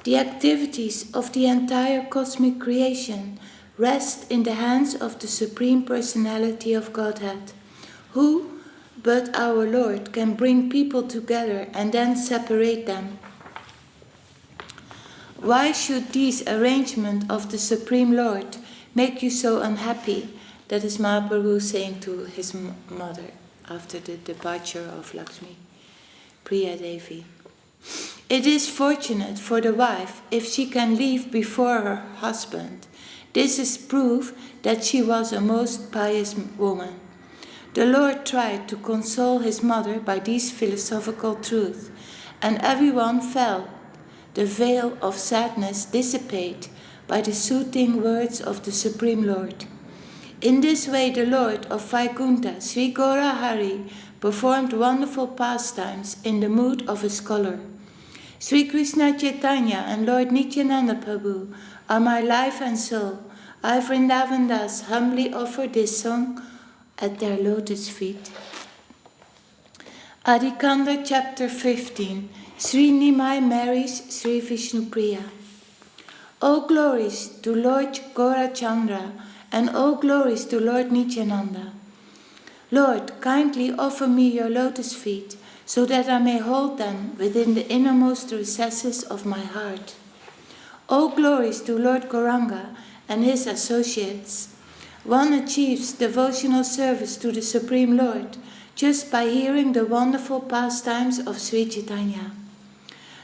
The activities of the entire cosmic creation rest in the hands of the Supreme Personality of Godhead, who, but our Lord, can bring people together and then separate them. Why should these arrangements of the Supreme Lord make you so unhappy? That is Mahaprabhu saying to his mother after the departure of Lakshmi, Priya Devi. It is fortunate for the wife if she can leave before her husband. This is proof that she was a most pious woman. The Lord tried to console his mother by these philosophical truths, and everyone felt the veil of sadness dissipate by the soothing words of the Supreme Lord. In this way the Lord of Vaikuntha, Sri Gaurahari, performed wonderful pastimes in the mood of a scholar. Sri Krishna Chaitanya and Lord Nityananda Prabhu are my life and soul. I, Vrindavan Das, humbly offer this song at their lotus feet. Adikanda chapter 15. Sri Nimai marries Sri Vishnu Priya. All glories to Lord Gaurachandra and all glories to Lord Nityananda. Lord, kindly offer me your lotus feet, so that I may hold them within the innermost recesses of my heart. All glories to Lord Gauranga and his associates. One achieves devotional service to the Supreme Lord just by hearing the wonderful pastimes of Sri Chaitanya.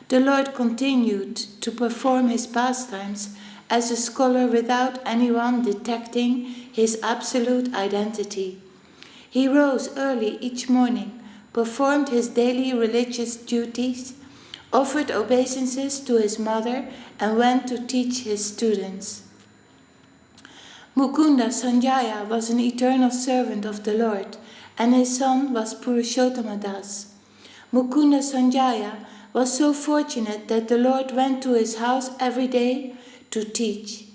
The Lord continued to perform his pastimes as a scholar without anyone detecting his absolute identity. He rose early each morning, performed his daily religious duties, offered obeisances to his mother, and went to teach his students. Mukunda Sanjaya was an eternal servant of the Lord, and his son was Purushottama Das. Mukunda Sanjaya was so fortunate that the Lord went to his house every day to teach.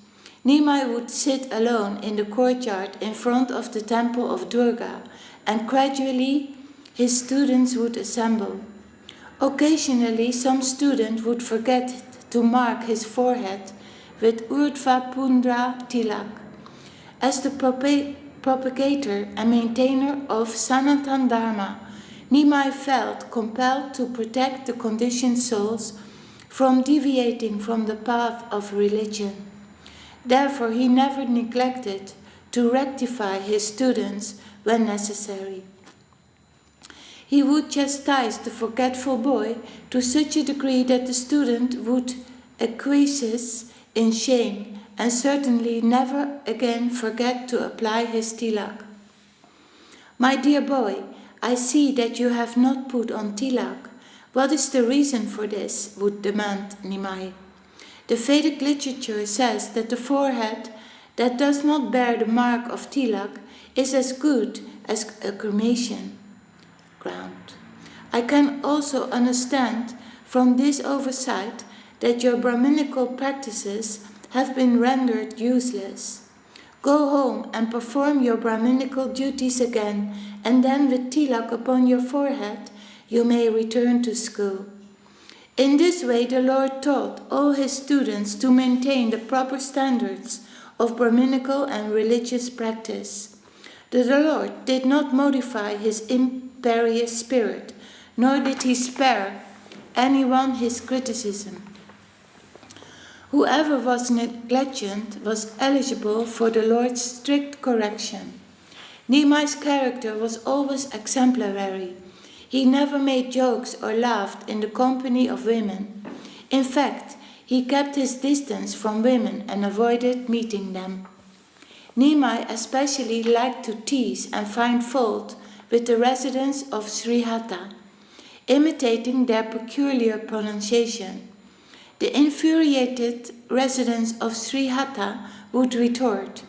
Nimai would sit alone in the courtyard in front of the temple of Durga, and gradually his students would assemble. Occasionally, some student would forget to mark his forehead with Urdhva Pundra Tilak. As the propagator and maintainer of Sanatan Dharma, Nimai felt compelled to protect the conditioned souls from deviating from the path of religion. Therefore, he never neglected to rectify his students when necessary. He would chastise the forgetful boy to such a degree that the student would acquiesce in shame and certainly never again forget to apply his tilak. My dear boy, I see that you have not put on tilak. What is the reason for this? Would demand Nimai. The Vedic literature says that the forehead that does not bear the mark of tilak is as good as a cremation ground. I can also understand from this oversight that your Brahminical practices have been rendered useless. Go home and perform your Brahminical duties again, and then with tilak upon your forehead, you may return to school. In this way, the Lord taught all his students to maintain the proper standards of Brahminical and religious practice. The Lord did not modify his imperious spirit, nor did he spare anyone his criticism. Whoever was negligent was eligible for the Lord's strict correction. Nimai's character was always exemplary. He never made jokes or laughed in the company of women. In fact, he kept his distance from women and avoided meeting them. Nimai especially liked to tease and find fault with the residents of Srihata, imitating their peculiar pronunciation. The infuriated residents of Srihata would retort,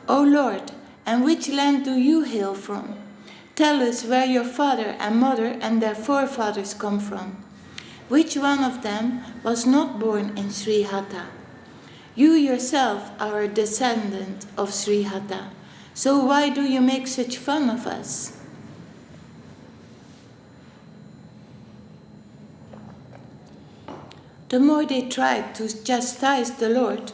"O Lord, and which land do you hail from? Tell us where your father and mother and their forefathers come from. Which one of them was not born in Srihata? You yourself are a descendant of Srihata, so why do you make such fun of us?" The more they tried to chastise the Lord,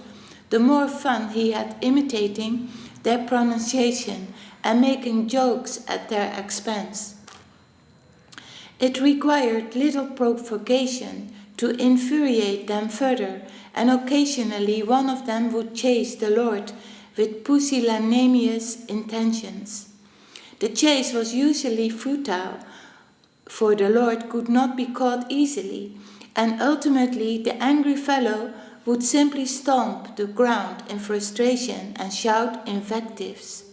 the more fun he had imitating their pronunciation and making jokes at their expense. It required little provocation to infuriate them further, and occasionally one of them would chase the Lord with pusillanimous intentions. The chase was usually futile, for the Lord could not be caught easily, and ultimately the angry fellow would simply stomp the ground in frustration and shout invectives.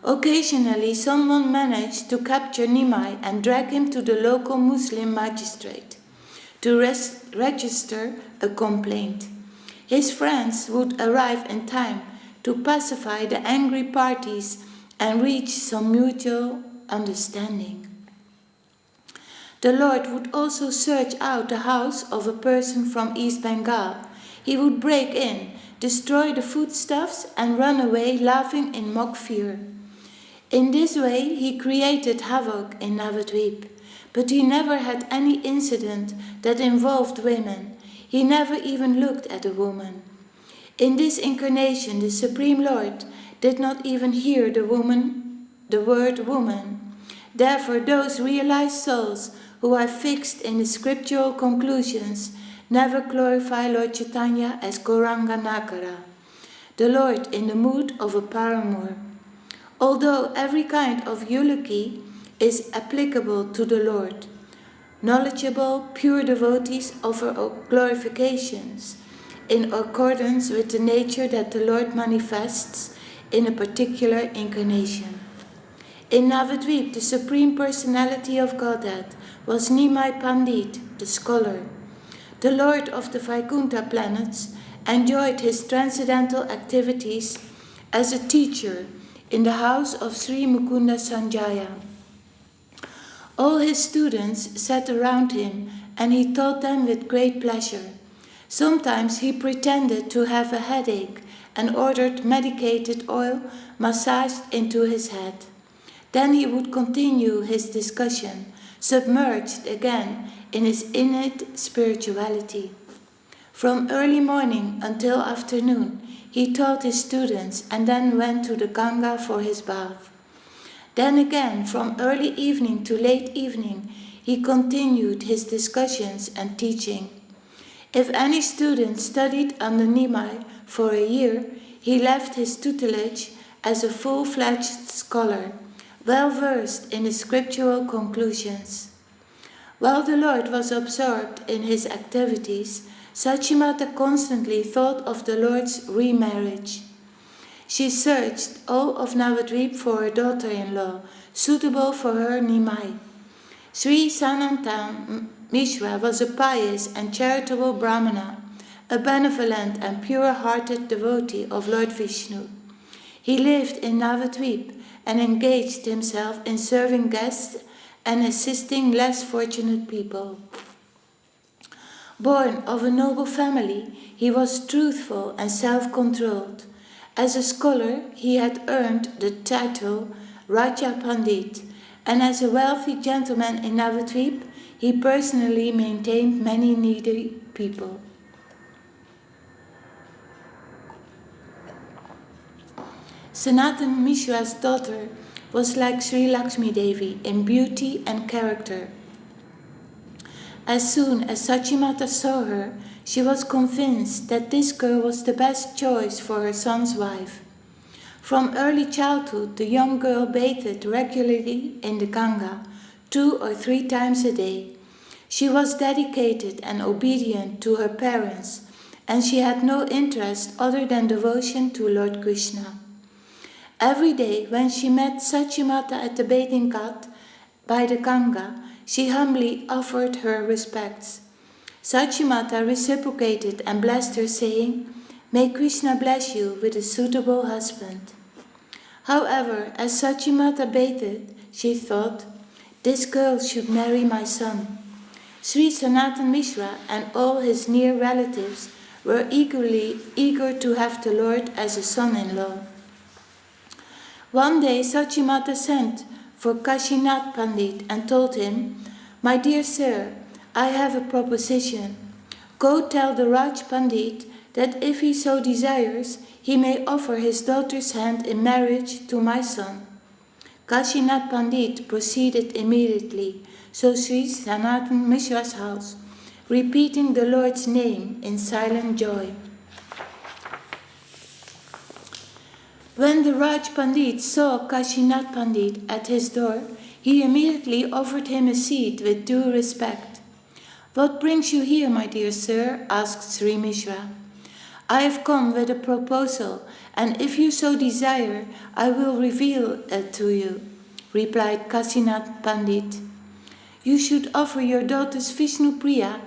Occasionally someone managed to capture Nimai and drag him to the local Muslim magistrate to register a complaint. His friends would arrive in time to pacify the angry parties and reach some mutual understanding. The Lord would also search out the house of a person from East Bengal. He would break in, destroy the foodstuffs, and run away laughing in mock fear. In this way he created havoc in Navadvip, but he never had any incident that involved women. He never even looked at a woman. In this incarnation the Supreme Lord did not even hear the word woman. Therefore those realized souls who are fixed in the scriptural conclusions never glorify Lord Chaitanya as Gauranga Nakara, the Lord in the mood of a paramour. Although every kind of eulogy is applicable to the Lord, knowledgeable, pure devotees offer glorifications in accordance with the nature that the Lord manifests in a particular incarnation. In Navadvip, the Supreme Personality of Godhead was Nimai Pandit, the scholar. The Lord of the Vaikuntha planets enjoyed his transcendental activities as a teacher in the house of Sri Mukunda Sanjaya. All his students sat around him and he taught them with great pleasure. Sometimes he pretended to have a headache and ordered medicated oil massaged into his head. Then he would continue his discussion, submerged again in his innate spirituality. From early morning until afternoon, he taught his students and then went to the Ganga for his bath. Then again, from early evening to late evening, he continued his discussions and teaching. If any student studied under Nimai for a year, he left his tutelage as a full-fledged scholar, well versed in the scriptural conclusions. While the Lord was absorbed in his activities, Sachimata constantly thought of the Lord's remarriage. She searched all of Navadvip for a daughter-in-law suitable for her Nimai. Sri Sanantam Mishra was a pious and charitable Brahmana, a benevolent and pure-hearted devotee of Lord Vishnu. He lived in Navadvip and engaged himself in serving guests and assisting less fortunate people. Born of a noble family, he was truthful and self-controlled. As a scholar, he had earned the title Raja Pandit, and as a wealthy gentleman in Navadvip, he personally maintained many needy people. Sanatan Mishra's daughter was like Sri Lakshmi Devi in beauty and character. As soon as Sachimata saw her, she was convinced that this girl was the best choice for her son's wife. From early childhood, the young girl bathed regularly in the Ganga, 2 or 3 times a day. She was dedicated and obedient to her parents, and she had no interest other than devotion to Lord Krishna. Every day, when she met Sachimata at the bathing ghat by the Ganga, she humbly offered her respects. Sachimata reciprocated and blessed her, saying, "May Krishna bless you with a suitable husband." However, as Sachimata bathed, she thought, "This girl should marry my son." Sri Sanatan Mishra and all his near relatives were eagerly eager to have the Lord as a son-in-law. One day Sachimata sent for Kashinath Pandit and told him, "My dear sir, I have a proposition. Go tell the Raj Pandit that if he so desires, he may offer his daughter's hand in marriage to my son." Kashinath Pandit proceeded immediately, so Sri Sanatan Mishra's house, repeating the Lord's name in silent joy. When the Raj Pandit saw Kashinath Pandit at his door, he immediately offered him a seat with due respect. "What brings you here, my dear sir?" asked Sri Mishra. "I have come with a proposal, and if you so desire, I will reveal it to you," replied Kashinath Pandit. "You should offer your daughter's Vishnu Priya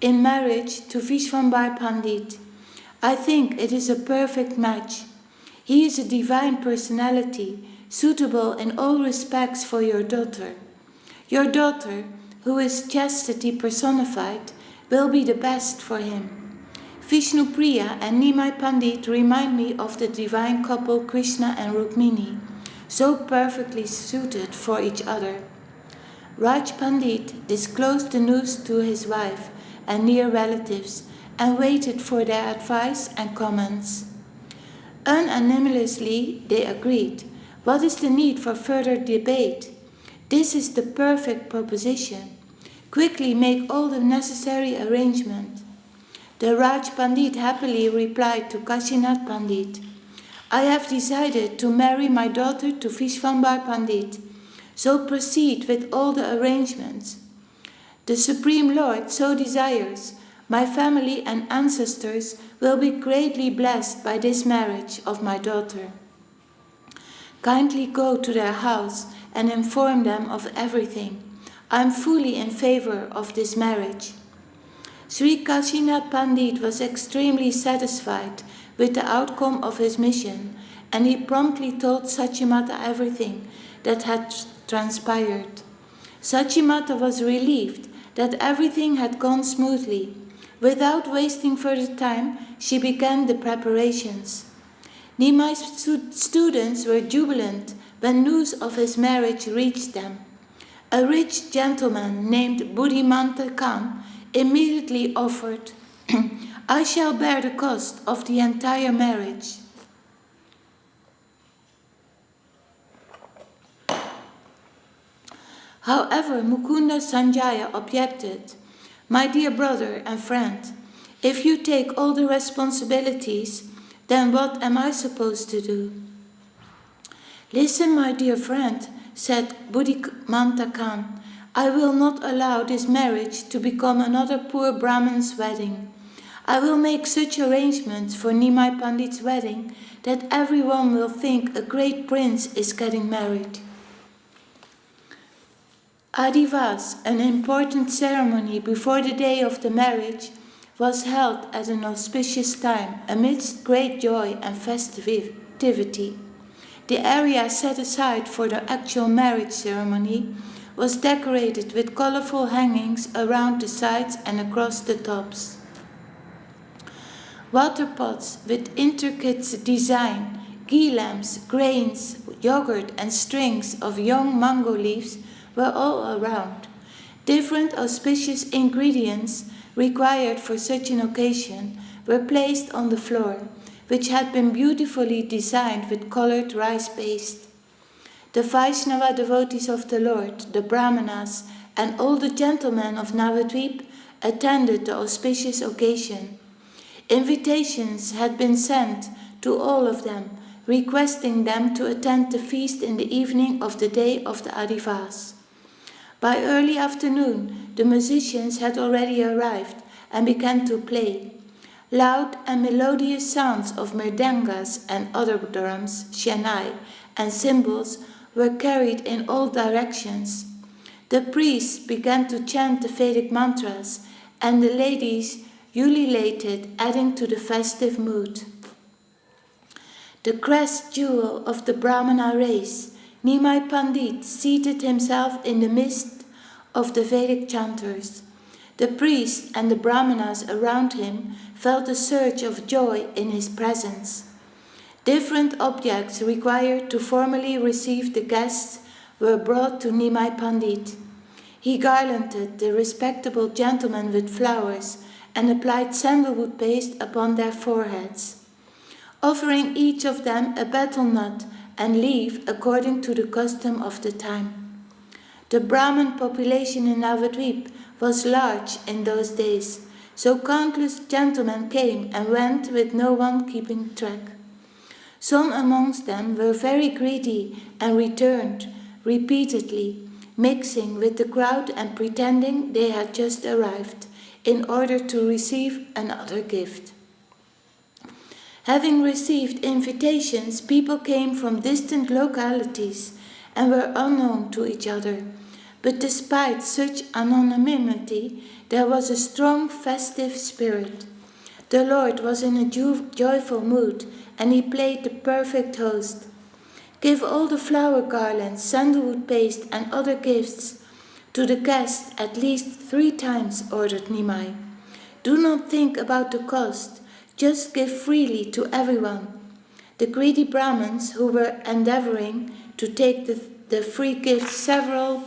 in marriage to Vishwambar Pandit. I think it is a perfect match. He is a divine personality, suitable in all respects for your daughter. Your daughter, who is chastity personified, will be the best for him. Vishnu Priya and Nimai Pandit remind me of the divine couple Krishna and Rukmini, so perfectly suited for each other." Raj Pandit disclosed the news to his wife and near relatives and waited for their advice and comments. Unanimously, they agreed. What is the need for further debate? This is the perfect proposition. Quickly make all the necessary arrangements. The Raj Pandit happily replied to Kashinath Pandit, "I have decided to marry my daughter to Vishwambar Pandit, so proceed with all the arrangements. The Supreme Lord so desires. My family and ancestors will be greatly blessed by this marriage of my daughter. Kindly go to their house and inform them of everything. I am fully in favor of this marriage." Sri Kashinath Pandit was extremely satisfied with the outcome of his mission, and he promptly told Sachimata everything that had transpired. Sachimata was relieved that everything had gone smoothly. Without wasting further time, she began the preparations. Nimai's students were jubilant when news of his marriage reached them. A rich gentleman named Buddhimanta Khan immediately offered, "I shall bear the cost of the entire marriage." However, Mukunda Sanjaya objected, "My dear brother and friend, if you take all the responsibilities, then what am I supposed to do?" "Listen, my dear friend," said Buddhimanta Khan, "I will not allow this marriage to become another poor Brahman's wedding. I will make such arrangements for Nimai Pandit's wedding that everyone will think a great prince is getting married." Adivas, an important ceremony before the day of the marriage, was held at an auspicious time amidst great joy and festivity. The area set aside for the actual marriage ceremony was decorated with colorful hangings around the sides and across the tops. Water pots with intricate design, ghee lamps, grains, yogurt and strings of young mango leaves were all around. Different auspicious ingredients required for such an occasion were placed on the floor, which had been beautifully designed with colored rice paste. The Vaishnava devotees of the Lord, the Brahmanas, and all the gentlemen of Navadvip attended the auspicious occasion. Invitations had been sent to all of them, requesting them to attend the feast in the evening of the day of the Adivas. By early afternoon, the musicians had already arrived and began to play. Loud and melodious sounds of mridangas and other drums, shehnai, and cymbals were carried in all directions. The priests began to chant the Vedic mantras, and the ladies ululated, adding to the festive mood. The crest jewel of the Brahmana race, Nimai Pandit seated himself in the midst of the Vedic chanters. The priests and the Brahmanas around him felt a surge of joy in his presence. Different objects required to formally receive the guests were brought to Nimai Pandit. He garlanded the respectable gentleman with flowers and applied sandalwood paste upon their foreheads, offering each of them a betel nut and leaf according to the custom of the time. The Brahmin population in Navadvip was large in those days, so countless gentlemen came and went with no one keeping track. Some amongst them were very greedy and returned repeatedly, mixing with the crowd and pretending they had just arrived, in order to receive another gift. Having received invitations, people came from distant localities and were unknown to each other. But despite such anonymity, there was a strong festive spirit. The Lord was in a joyful mood, and he played the perfect host. Give all the flower garlands, sandalwood paste, and other gifts to the guests at least 3 times, ordered Nimai. Do not think about the cost, just give freely to everyone. The greedy Brahmins, who were endeavoring to take the free gifts several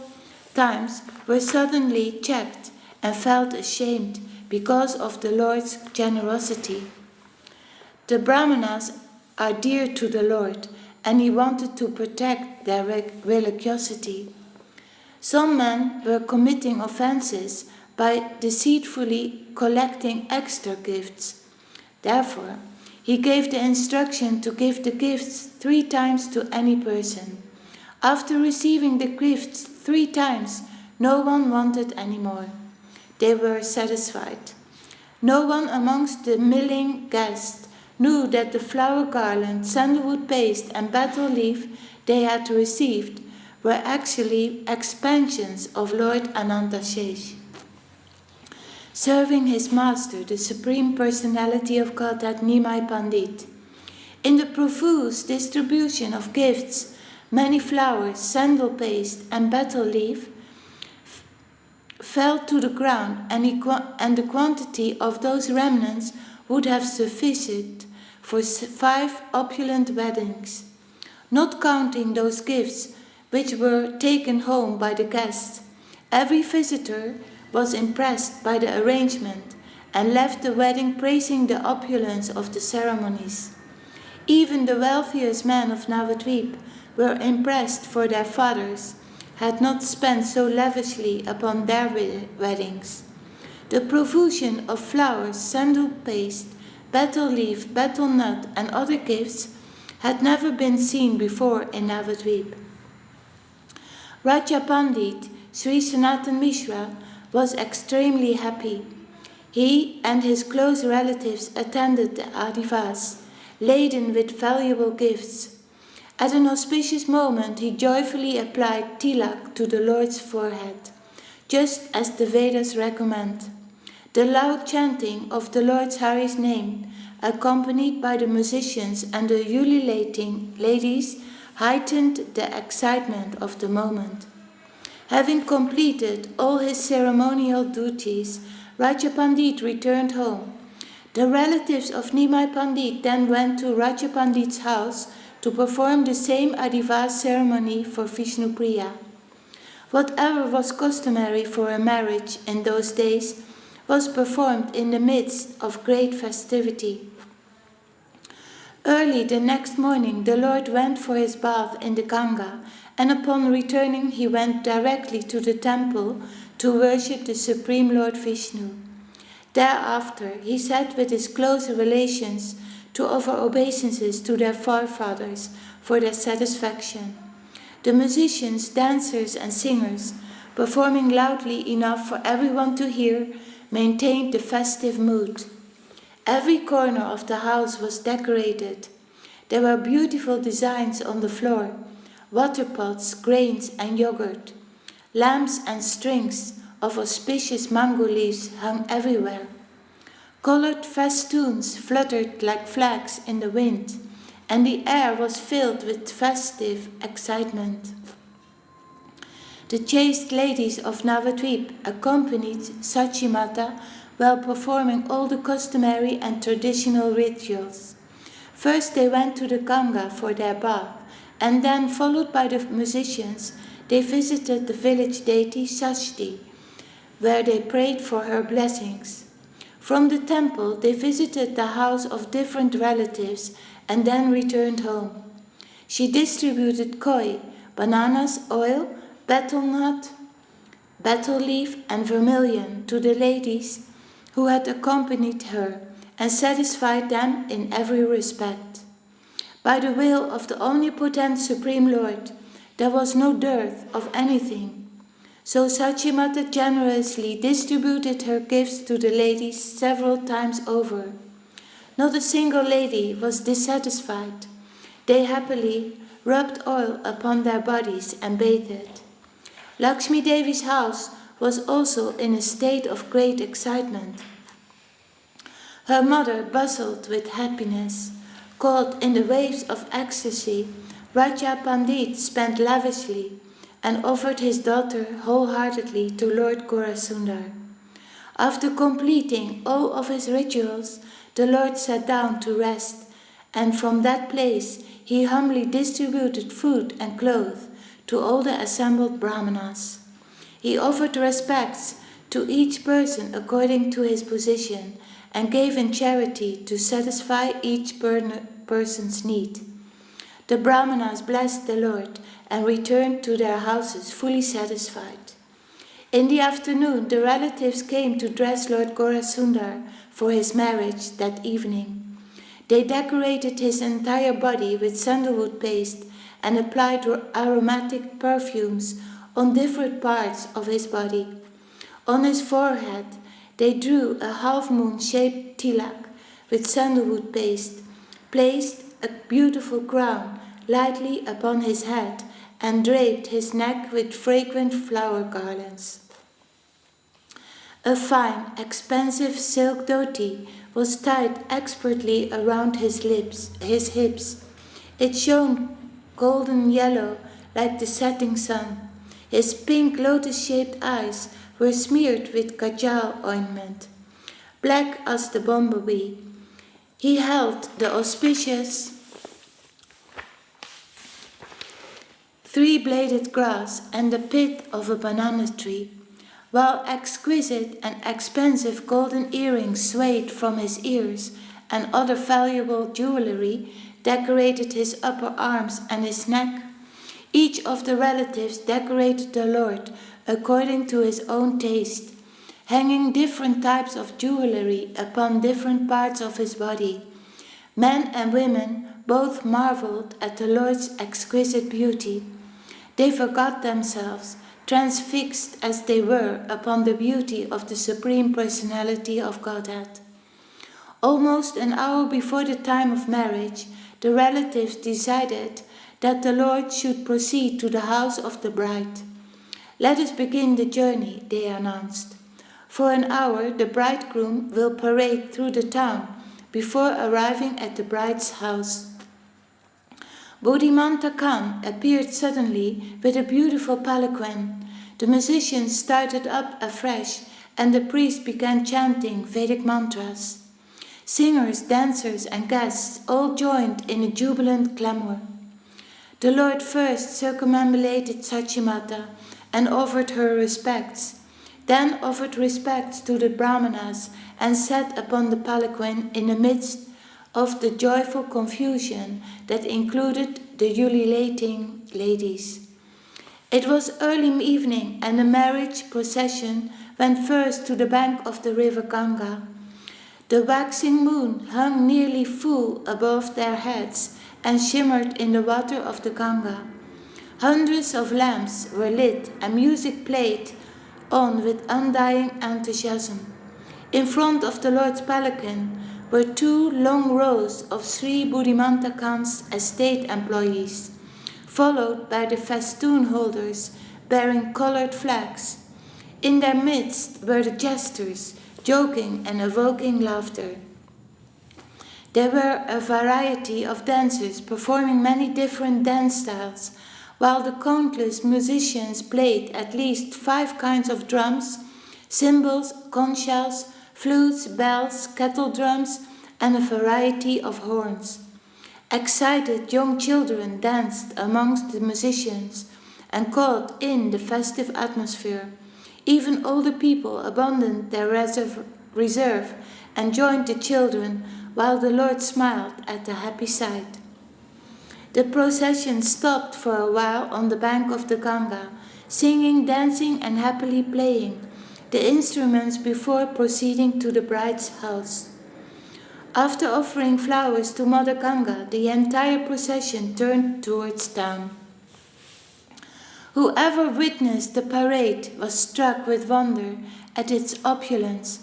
times, were suddenly checked and felt ashamed because of the Lord's generosity. The Brahmanas are dear to the Lord, and he wanted to protect their religiosity. Some men were committing offenses by deceitfully collecting extra gifts. Therefore, he gave the instruction to give the gifts 3 times to any person. After receiving the gifts 3 times, no one wanted any more. They were satisfied. No one amongst the milling guests knew that the flower garland, sandalwood paste, and betel leaf they had received were actually expansions of Lord Anantashesh. Serving his master, the Supreme Personality of Godhead Nimai Pandit. In the profuse distribution of gifts, many flowers, sandal paste, and betel leaf fell to the ground, and the quantity of those remnants would have sufficed for 5 opulent weddings, not counting those gifts which were taken home by the guests. Every visitor was impressed by the arrangement and left the wedding praising the opulence of the ceremonies. Even the wealthiest men of Navadvip were impressed, for their fathers had not spent so lavishly upon their weddings. The profusion of flowers, sandal paste, betel leaf, betel nut, and other gifts had never been seen before in Navadvip. Raja Pandit, Sri Sanatan Mishra, was extremely happy. He and his close relatives attended the Adivas, laden with valuable gifts. At an auspicious moment, he joyfully applied tilak to the Lord's forehead, just as the Vedas recommend. The loud chanting of the Lord's Hari's name, accompanied by the musicians and the ululating ladies, heightened the excitement of the moment. Having completed all his ceremonial duties, Raja Pandit returned home. The relatives of Nimai Pandit then went to Raja Pandit's house to perform the same Adivas ceremony for Vishnupriya. Whatever was customary for a marriage in those days was performed in the midst of great festivity. Early the next morning, the Lord went for his bath in the Ganga, and upon returning he went directly to the temple to worship the Supreme Lord Vishnu. Thereafter he sat with his close relations to offer obeisances to their forefathers for their satisfaction. The musicians, dancers, and singers, performing loudly enough for everyone to hear, maintained the festive mood. Every corner of the house was decorated. There were beautiful designs on the floor, water pots, grains, and yogurt. Lamps and strings of auspicious mango leaves hung everywhere. Colored festoons fluttered like flags in the wind, and the air was filled with festive excitement. The chaste ladies of Navadvip accompanied Sachi Mata while performing all the customary and traditional rituals. First they went to the Ganga for their bath, and then, followed by the musicians, they visited the village deity Sashti, where they prayed for her blessings. From the temple, they visited the house of different relatives and then returned home. She distributed koi, bananas, oil, betel nut, betel leaf, and vermilion to the ladies who had accompanied her and satisfied them in every respect. By the will of the omnipotent Supreme Lord, there was no dearth of anything. So Sachi Mata generously distributed her gifts to the ladies several times over. Not a single lady was dissatisfied. They happily rubbed oil upon their bodies and bathed. Lakshmi Devi's house was also in a state of great excitement. Her mother bustled with happiness. Caught in the waves of ecstasy, Raja Pandit spent lavishly and offered his daughter wholeheartedly to Lord Gorasundar. After completing all of his rituals, the Lord sat down to rest, and from that place he humbly distributed food and clothes to all the assembled Brahmanas. He offered respects to each person according to his position and gave in charity to satisfy each person's need. The Brahmanas blessed the Lord and returned to their houses fully satisfied. In the afternoon, the relatives came to dress Lord Gorasundar for his marriage that evening. They decorated his entire body with sandalwood paste and applied aromatic perfumes on different parts of his body. On his forehead, they drew a half-moon-shaped tilak with sandalwood paste, placed a beautiful crown lightly upon his head, and draped his neck with fragrant flower garlands. A fine, expensive silk dhoti was tied expertly around his hips. It shone golden yellow like the setting sun. His pink lotus-shaped eyes were smeared with kajal ointment. Black as the bumblebee, he held the auspicious three-bladed grass and the pith of a banana tree, while exquisite and expensive golden earrings swayed from his ears and other valuable jewelry decorated his upper arms and his neck. Each of the relatives decorated the Lord according to his own taste, hanging different types of jewelry upon different parts of his body. Men and women both marveled at the Lord's exquisite beauty. They forgot themselves, transfixed as they were upon the beauty of the Supreme Personality of Godhead. Almost an hour before the time of marriage, the relatives decided that the Lord should proceed to the house of the bride. "Let us begin the journey," they announced. "For an hour the bridegroom will parade through the town before arriving at the bride's house." Bodhimanta Khan appeared suddenly with a beautiful palanquin. The musicians started up afresh and the priest began chanting Vedic mantras. Singers, dancers and guests all joined in a jubilant clamor. The Lord first circumambulated Sachi Mata and offered her respects, then offered respects to the Brahmanas and sat upon the palanquin in the midst of the joyful confusion that included the ululating ladies. It was early evening and the marriage procession went first to the bank of the river Ganga. The waxing moon hung nearly full above their heads and shimmered in the water of the Ganga. Hundreds of lamps were lit and music played on with undying enthusiasm. In front of the Lord's palanquin were 2 long rows of Sri Bodhimanta Khan's estate employees, followed by the festoon holders bearing colored flags. In their midst were the jesters, joking and evoking laughter. There were a variety of dancers performing many different dance styles, while the countless musicians played at least 5 kinds of drums, cymbals, conch shells, flutes, bells, kettle drums, and a variety of horns. Excited young children danced amongst the musicians and caught in the festive atmosphere. Even older people abandoned their reserve and joined the children, while the Lord smiled at the happy sight. The procession stopped for a while on the bank of the Ganga, singing, dancing, and happily playing the instruments before proceeding to the bride's house. After offering flowers to Mother Ganga, the entire procession turned towards town. Whoever witnessed the parade was struck with wonder at its opulence.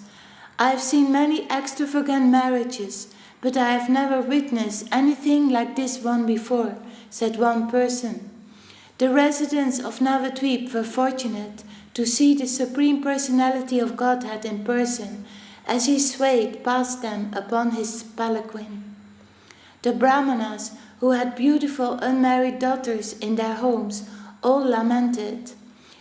I have seen many extravagant marriages, but I have never witnessed anything like this one before, said one person. The residents of Navadvip were fortunate to see the Supreme Personality of Godhead in person as he swayed past them upon his palanquin. The Brahmanas, who had beautiful unmarried daughters in their homes, all lamented.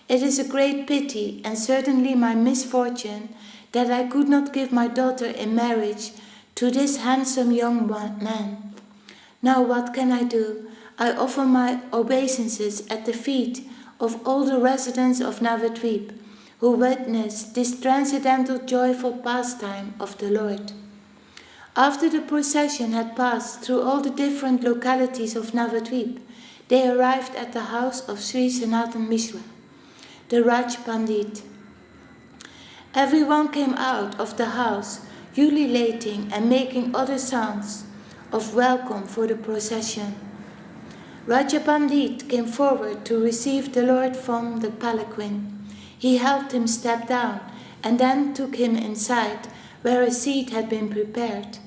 It is a great pity and certainly my misfortune that I could not give my daughter in marriage to this handsome young man. Now what can I do? I offer my obeisances at the feet of all the residents of Navadvip, who witnessed this transcendental joyful pastime of the Lord. After the procession had passed through all the different localities of Navadvip, they arrived at the house of Sri Sanatan Mishra, the Raj Pandit. Everyone came out of the house, ululating and making other sounds of welcome for the procession. Raja Pandit came forward to receive the Lord from the palanquin. He helped him step down and then took him inside, where a seat had been prepared.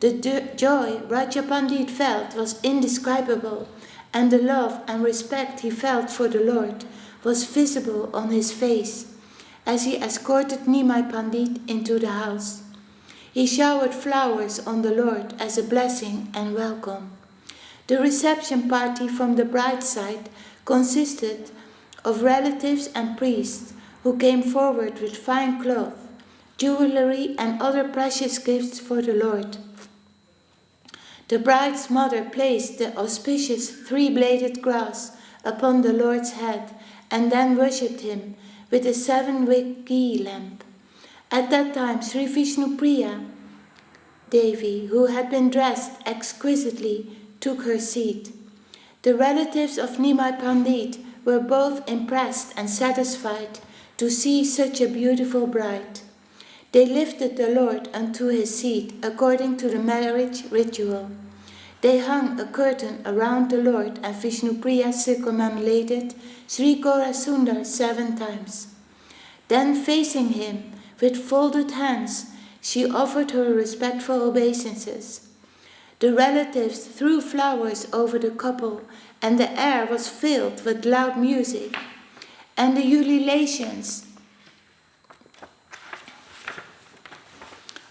The joy Raja Pandit felt was indescribable, and the love and respect he felt for the Lord was visible on his face as he escorted Nimai Pandit into the house. He showered flowers on the Lord as a blessing and welcome. The reception party from the bride's side consisted of relatives and priests who came forward with fine cloth, jewelry, and other precious gifts for the Lord. The bride's mother placed the auspicious three-bladed grass upon the Lord's head and then worshipped him with a 7-wick ghee lamp. At that time, Sri Vishnupriya Devi, who had been dressed exquisitely, took her seat. The relatives of Nimai Pandit were both impressed and satisfied to see such a beautiful bride. They lifted the Lord unto his seat according to the marriage ritual. They hung a curtain around the Lord, and Vishnupriya circumambulated Sri Gaurasundar 7 times. Then, facing him with folded hands, she offered her respectful obeisances. The relatives threw flowers over the couple, and the air was filled with loud music and the ululations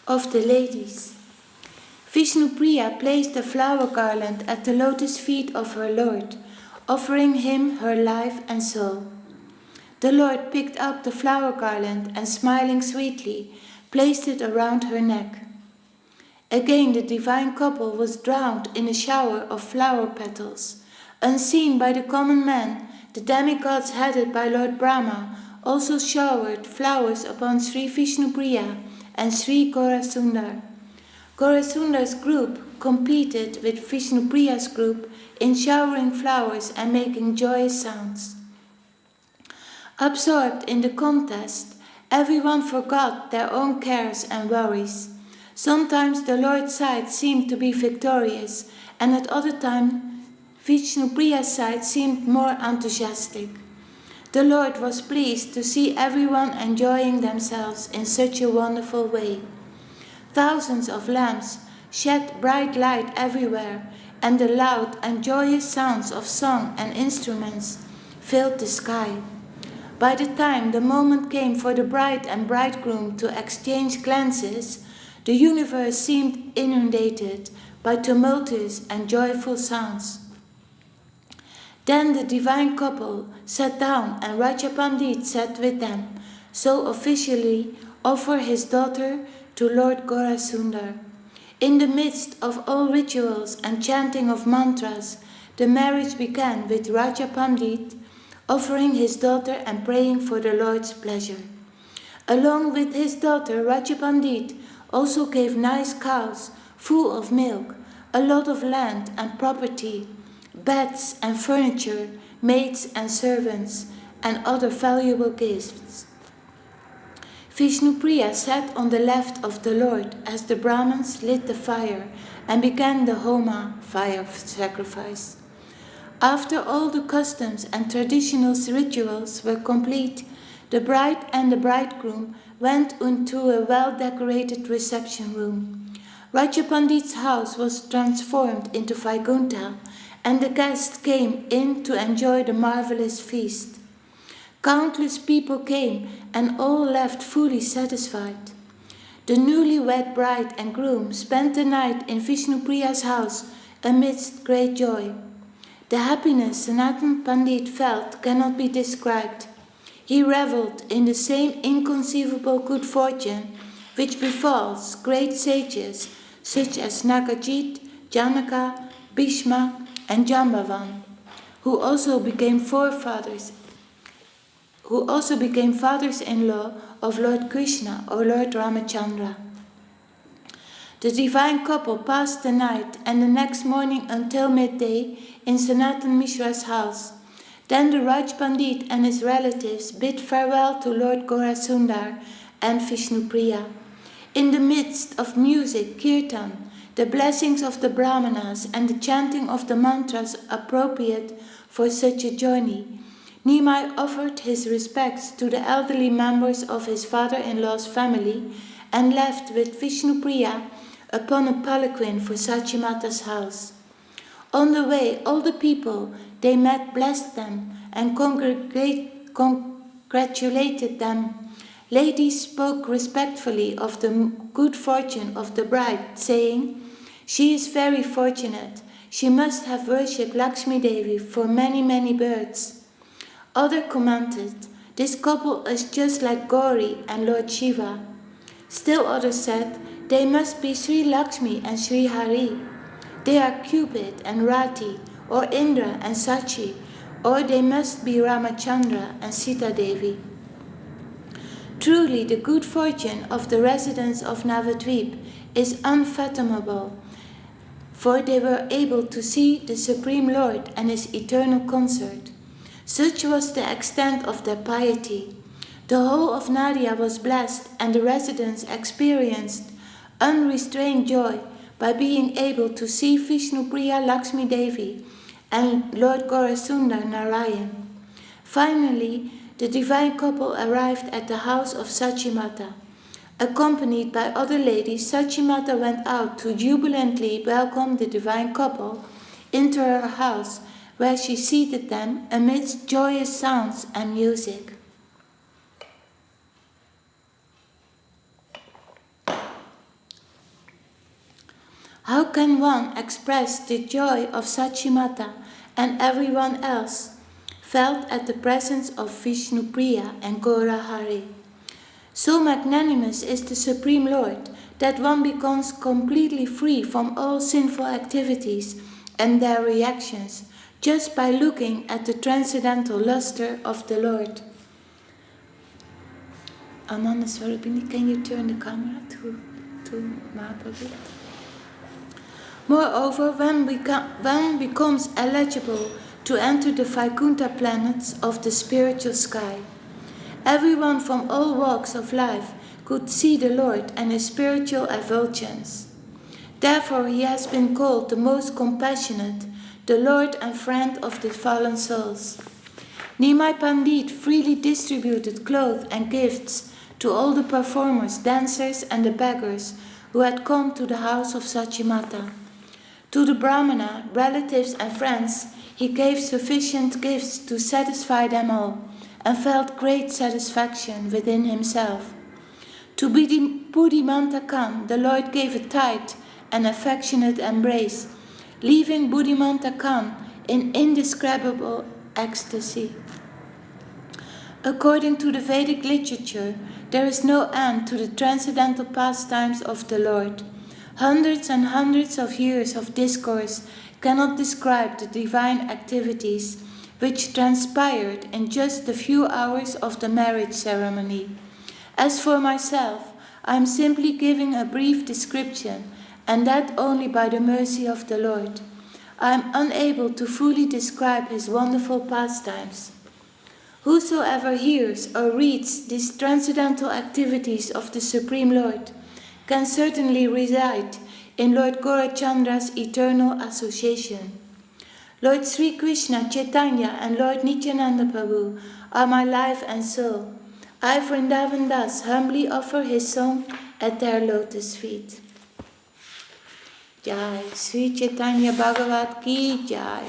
of the ladies. Vishnupriya placed a flower garland at the lotus feet of her Lord, offering him her life and soul. The Lord picked up the flower garland and, smiling sweetly, placed it around her neck. Again the divine couple was drowned in a shower of flower petals. Unseen by the common man, the demigods headed by Lord Brahma also showered flowers upon Sri Vishnupriya and Sri Gaurasundar. Gaurasundar's group competed with Vishnupriya's group in showering flowers and making joyous sounds. Absorbed in the contest, everyone forgot their own cares and worries. Sometimes the Lord's side seemed to be victorious, and at other times Vishnupriya's side seemed more enthusiastic. The Lord was pleased to see everyone enjoying themselves in such a wonderful way. Thousands of lamps shed bright light everywhere, and the loud and joyous sounds of song and instruments filled the sky. By the time the moment came for the bride and bridegroom to exchange glances, the universe seemed inundated by tumultuous and joyful sounds. Then the divine couple sat down, and Raja Pandit sat with them, so officially offer his daughter to Lord Gaurasundar. In the midst of all rituals and chanting of mantras, the marriage began with Raja Pandit offering his daughter and praying for the Lord's pleasure. Along with his daughter, Raja Pandit also gave nice cows full of milk, a lot of land and property, beds and furniture, maids and servants, and other valuable gifts. Vishnupriya sat on the left of the Lord as the Brahmins lit the fire and began the Homa fire sacrifice. After all the customs and traditional rituals were complete, the bride and the bridegroom went into a well-decorated reception room. Raja Pandit's house was transformed into Vaikuntha, and the guests came in to enjoy the marvelous feast. Countless people came, and all left fully satisfied. The newlywed bride and groom spent the night in Vishnupriya's house amidst great joy. The happiness Sanatan Pandit felt cannot be described. He revelled in the same inconceivable good fortune which befalls great sages such as Nagarjit, Janaka, Bhishma, and Jambavan, who also became fathers-in-law of Lord Krishna or Lord Ramachandra. The divine couple passed the night and the next morning until midday in Sanatan Mishra's house. Then the Raj Pandit and his relatives bid farewell to Lord Gorasundar and Vishnupriya. In the midst of music, kirtan, the blessings of the Brahmanas and the chanting of the mantras appropriate for such a journey, Nimai offered his respects to the elderly members of his father-in-law's family and left with Vishnupriya upon a palanquin for Sachi Mata's house. On the way, all the people they met blessed them and congratulated them. Ladies spoke respectfully of the good fortune of the bride, saying, "She is very fortunate. She must have worshipped Lakshmi Devi for many, many births." Others commented, "This couple is just like Gauri and Lord Shiva." Still others said, "They must be Sri Lakshmi and Sri Hari. They are Cupid and Rati, or Indra and Sachi, or they must be Ramachandra and Sita Devi." Truly, the good fortune of the residents of Navadvip is unfathomable, for they were able to see the Supreme Lord and his eternal consort. Such was the extent of their piety. The whole of Nadia was blessed, and the residents experienced unrestrained joy by being able to see Vishnupriya Lakshmi Devi and Lord Gorasundar Narayan. Finally, the divine couple arrived at the house of Sachi Mata. Accompanied by other ladies, Sachi Mata went out to jubilantly welcome the divine couple into her house, where she seated them amidst joyous sounds and music. How can one express the joy of Sachi Mata and everyone else felt at the presence of Vishnupriya and Gora Hari? So magnanimous is the Supreme Lord that one becomes completely free from all sinful activities and their reactions just by looking at the transcendental luster of the Lord. Amanda Swarupini, can you turn the camera to Map a bit? Moreover, one becomes eligible to enter the Vaikuntha planets of the spiritual sky. Everyone from all walks of life could see the Lord and his spiritual effulgence. Therefore, he has been called the most compassionate, the Lord and friend of the fallen souls. Nimai Pandit freely distributed clothes and gifts to all the performers, dancers, and the beggars who had come to the house of Sachi Mata. To the Brahmana, relatives, and friends, he gave sufficient gifts to satisfy them all, and felt great satisfaction within himself. To Buddhimanta Khan, the Lord gave a tight and affectionate embrace, leaving Buddhimanta Khan in indescribable ecstasy. According to the Vedic literature, there is no end to the transcendental pastimes of the Lord. Hundreds and hundreds of years of discourse cannot describe the divine activities which transpired in just a few hours of the marriage ceremony. As for myself, I am simply giving a brief description, and that only by the mercy of the Lord. I am unable to fully describe his wonderful pastimes. Whosoever hears or reads these transcendental activities of the Supreme Lord can certainly reside in Lord Gaurachandra's eternal association. Lord Sri Krishna, Chaitanya, and Lord Nityananda Prabhu are my life and soul. I, Vrindavan Das, humbly offer his song at their lotus feet. Jai, Sri Chaitanya Bhagavat Ki Jai.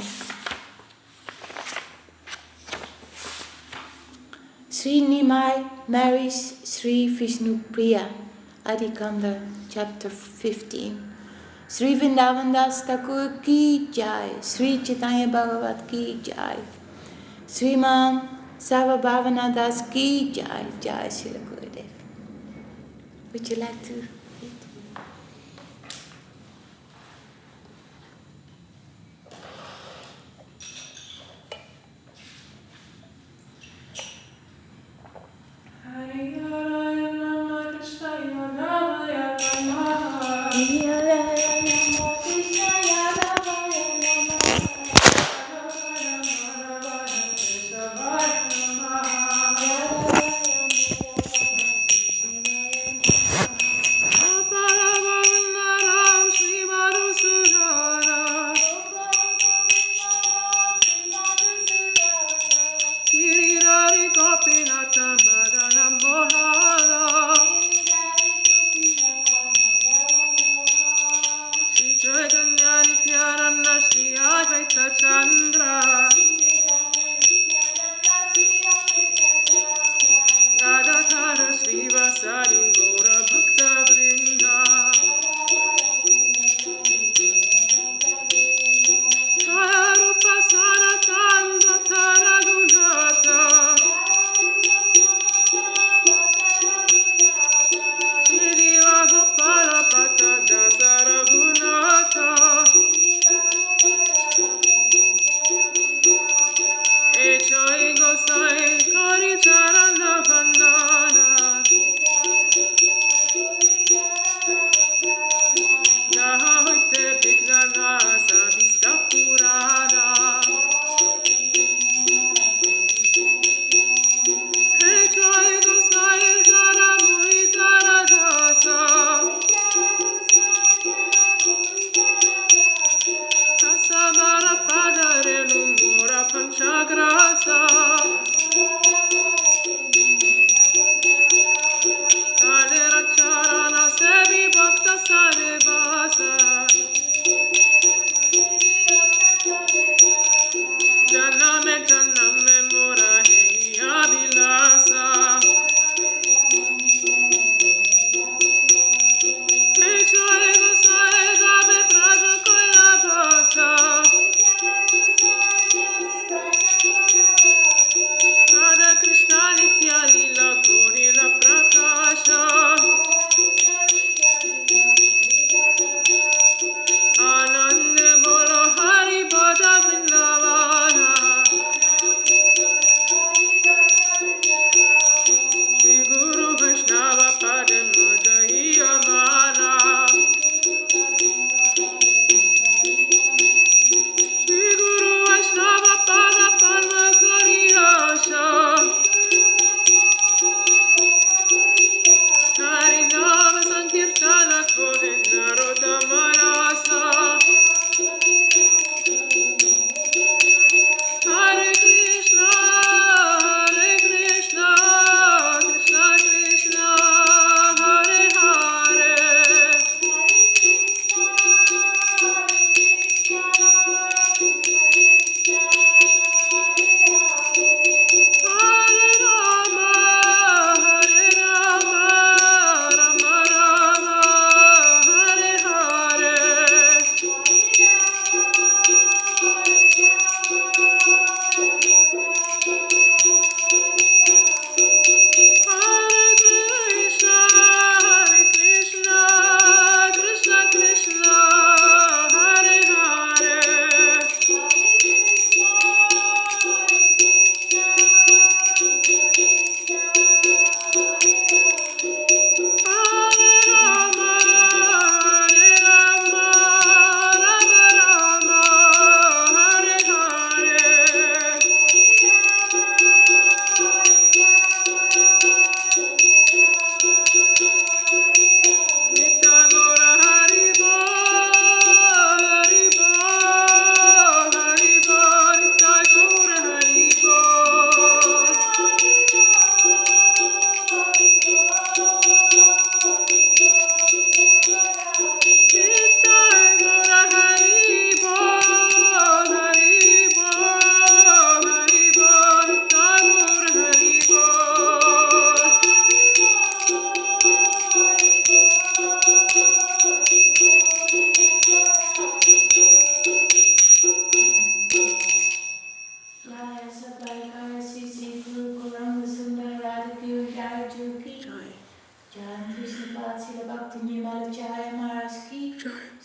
Sri Nimai marries Sri Vishnu Priya, Adikanda, chapter 15. Sri Vrindavan Das Thakur Ki Jai, Sri Chaitanya Bhagavat Ki Jai, Sriman Sarva Bhavana Das Ki Jai, Jai Srila Gurudev. Would you like to read?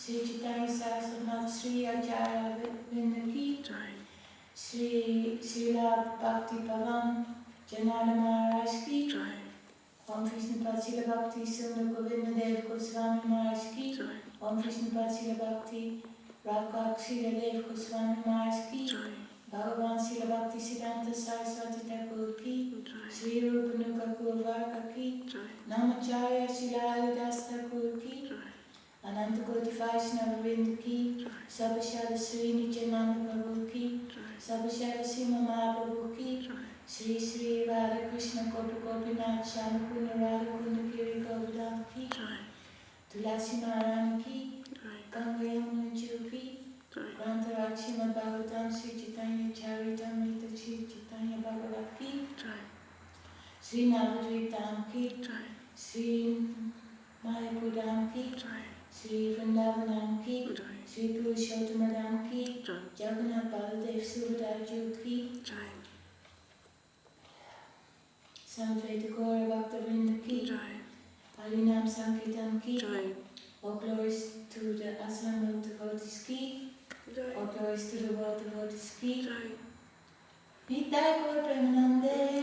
Sri Chaitanya Saraswati Sri Acharya Vrinda ki, Sri Srila Bhakti Pavan Janana Maharaj ki, Om Vishnupad Srila Bhakti Sundar Govinda Dev Goswami Maharaj ki, Om Vishnupad Srila Bhakti Rakak Srila Dev Goswami Maharaj ki, Bhagavan Srila Bhakti Siddhanta Saraswati Thakur ki, Sri Rupanuga Gurvarka ki, Namacharya Srila Haridas Thakur ki, Ananta Koti Vaishnava Vrinda ki, Sabashara Sri Nityananda Prabhu ki, Sabashara Sima Mahaprabhu ki, Sri Sri Radha Krishna Gopi Gopinath Shamakuna Radha Kunda Giri Govardhan ki, Tulasi Narayana ki, Ganga Yamuna Ju ki, Grantharaj Srimad Bhagavatam Sri Chaitanya Charitamrita Sri Chaitanya Bhagavat ki, Sri Navadvip Dham ki, Sri Mayapur Dham ki, Sri Vrindavanam ki, Sri Purushottama Dham ki, Jagannath Baladev Subhadra Jyot ki, Samveta Gaura Bhakta Vrinda ki, Harinam Sankirtan ki, all glories to the assembled devotees ki, all glories to the world devotees ki, Nitai Gaur Premanande.